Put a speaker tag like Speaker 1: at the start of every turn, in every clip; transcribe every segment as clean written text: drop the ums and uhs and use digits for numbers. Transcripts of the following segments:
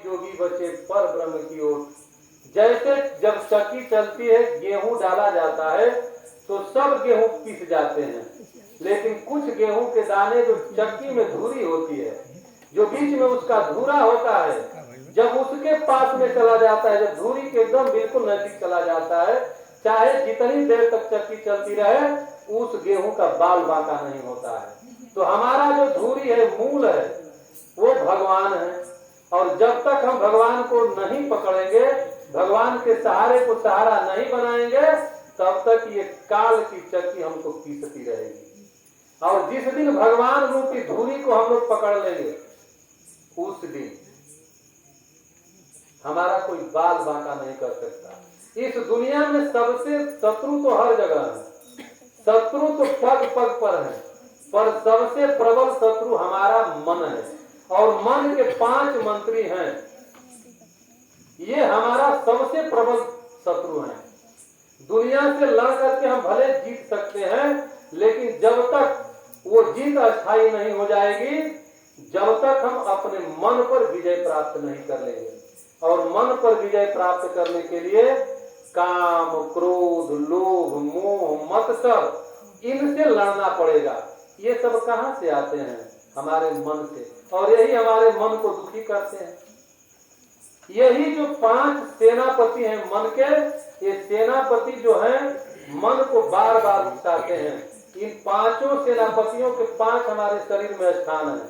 Speaker 1: जोगी बचे पर ब्रह्म की ओर। जैसे जब चक्की चलती है, गेहूं डाला जाता है तो सब गेहूं पिस जाते हैं, लेकिन कुछ गेहूं के दाने जो चक्की में धुरी होती है, जो बीच में उसका धुरा होता है, जब उसके पास में चला जाता है, जब धुरी के एकदम बिल्कुल नजदीक चला जाता है, चाहे जितनी देर तक चक्की चलती रहे, उस गेहूं का बाल बांका नहीं होता है। तो हमारा जो धुरी है, मूल है, वो भगवान है। और जब तक हम भगवान को नहीं पकड़ेंगे, भगवान के सहारे को सहारा नहीं बनाएंगे, तब तक ये काल की चक्की हमको पीसती रहेगी। और जिस दिन भगवान रूपी धुरी को हम लोग पकड़ लेंगे, उस दिन हमारा कोई बाल बांका नहीं कर सकता। इस दुनिया में सबसे शत्रु तो हर जगह है, शत्रु तो पग पग पर है, पर सबसे प्रबल शत्रु हमारा मन है। और मन के 5 मंत्री हैं, ये हमारा सबसे प्रबल शत्रु है। दुनिया से लड़ करके हम भले जीत सकते हैं, लेकिन जब तक वो जीत अस्थायी नहीं हो जाएगी, जब तक हम अपने मन पर विजय प्राप्त नहीं कर लेंगे। और मन पर विजय प्राप्त करने के लिए काम, क्रोध, लोभ, मोह, मत्सर, इनसे लड़ना पड़ेगा। ये सब कहां से आते हैं? हमारे मन से। और यही हमारे मन को दुखी करते हैं। यही जो 5 सेनापति हैं मन के, ये सेनापति जो हैं मन को बार बार उकसाते हैं। इन 5 सेनापतियों के 5 हमारे शरीर में स्थान है।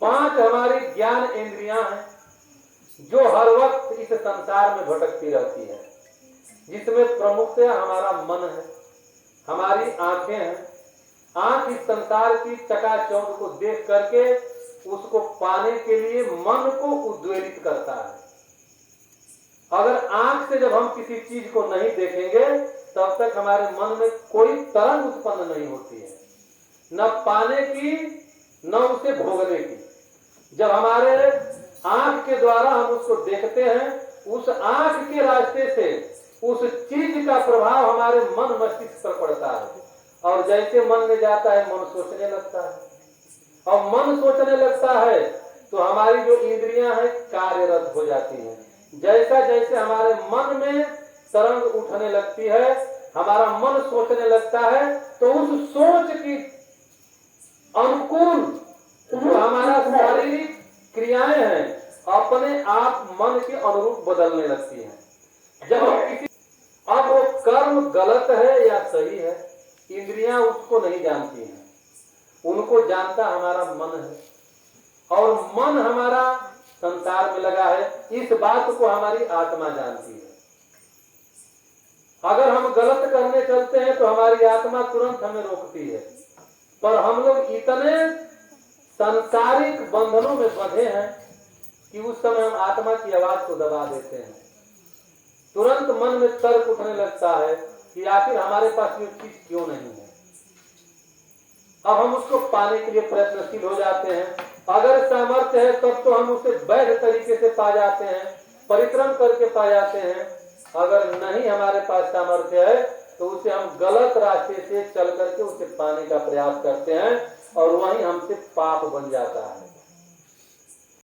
Speaker 1: 5 हमारी ज्ञान इंद्रियां हैं, जो हर वक्त इस संसार में भटकती रहती है, जिसमें प्रमुखतया हमारा मन है, हमारी आंखें हैं। आंख इस संसार की चकाचौंध को देख करके उसको पाने के लिए मन को उद्वेलित करता है। अगर आंख से जब हम किसी चीज को नहीं देखेंगे, तब तक हमारे मन में कोई तरंग उत्पन्न नहीं होती है, न पाने की न उसे भोगने की। जब हमारे आंख के द्वारा हम उसको देखते हैं, उस आंख के रास्ते से उस चीज का प्रभाव हमारे मन मस्तिष्क पर पड़ता है। और जैसे मन में जाता है, मन सोचने लगता है, और मन सोचने लगता है तो हमारी जो इंद्रियां हैं कार्यरत हो जाती हैं। जैसा जैसे हमारे मन में तरंग उठने लगती है, हमारा मन सोचने लगता है, तो उस सोच की अनुकूल जो हमारा शारीरिक क्रियाएं हैं, अपने आप मन के अनुरूप बदलने लगती हैं। जब अब वो कर्म गलत है या सही है, इंद्रियां उसको नहीं जानती हैं, उनको जानता हमारा मन है। और मन हमारा संसार में लगा है, इस बात को हमारी आत्मा जानती है। अगर हम गलत करने चलते हैं तो हमारी आत्मा तुरंत हमें रोकती है। पर हम लोग इतने सांसारिक बंधनों में बंधे हैं कि उस समय हम आत्मा की आवाज को दबा देते हैं। तुरंत मन में तर्क उठने लगता है कि आखिर हमारे पास ये चीज क्यों नहीं है। अब हम उसको पाने के लिए प्रयत्नशील हो जाते हैं। अगर सामर्थ्य है तब तो हम उसे वैध तरीके से पा जाते हैं, परिश्रम करके पा जाते हैं। अगर नहीं हमारे पास सामर्थ्य है तो उसे हम गलत रास्ते से चल करके उसे पाने का प्रयास करते हैं, और वहीं हमसे पाप बन जाता है।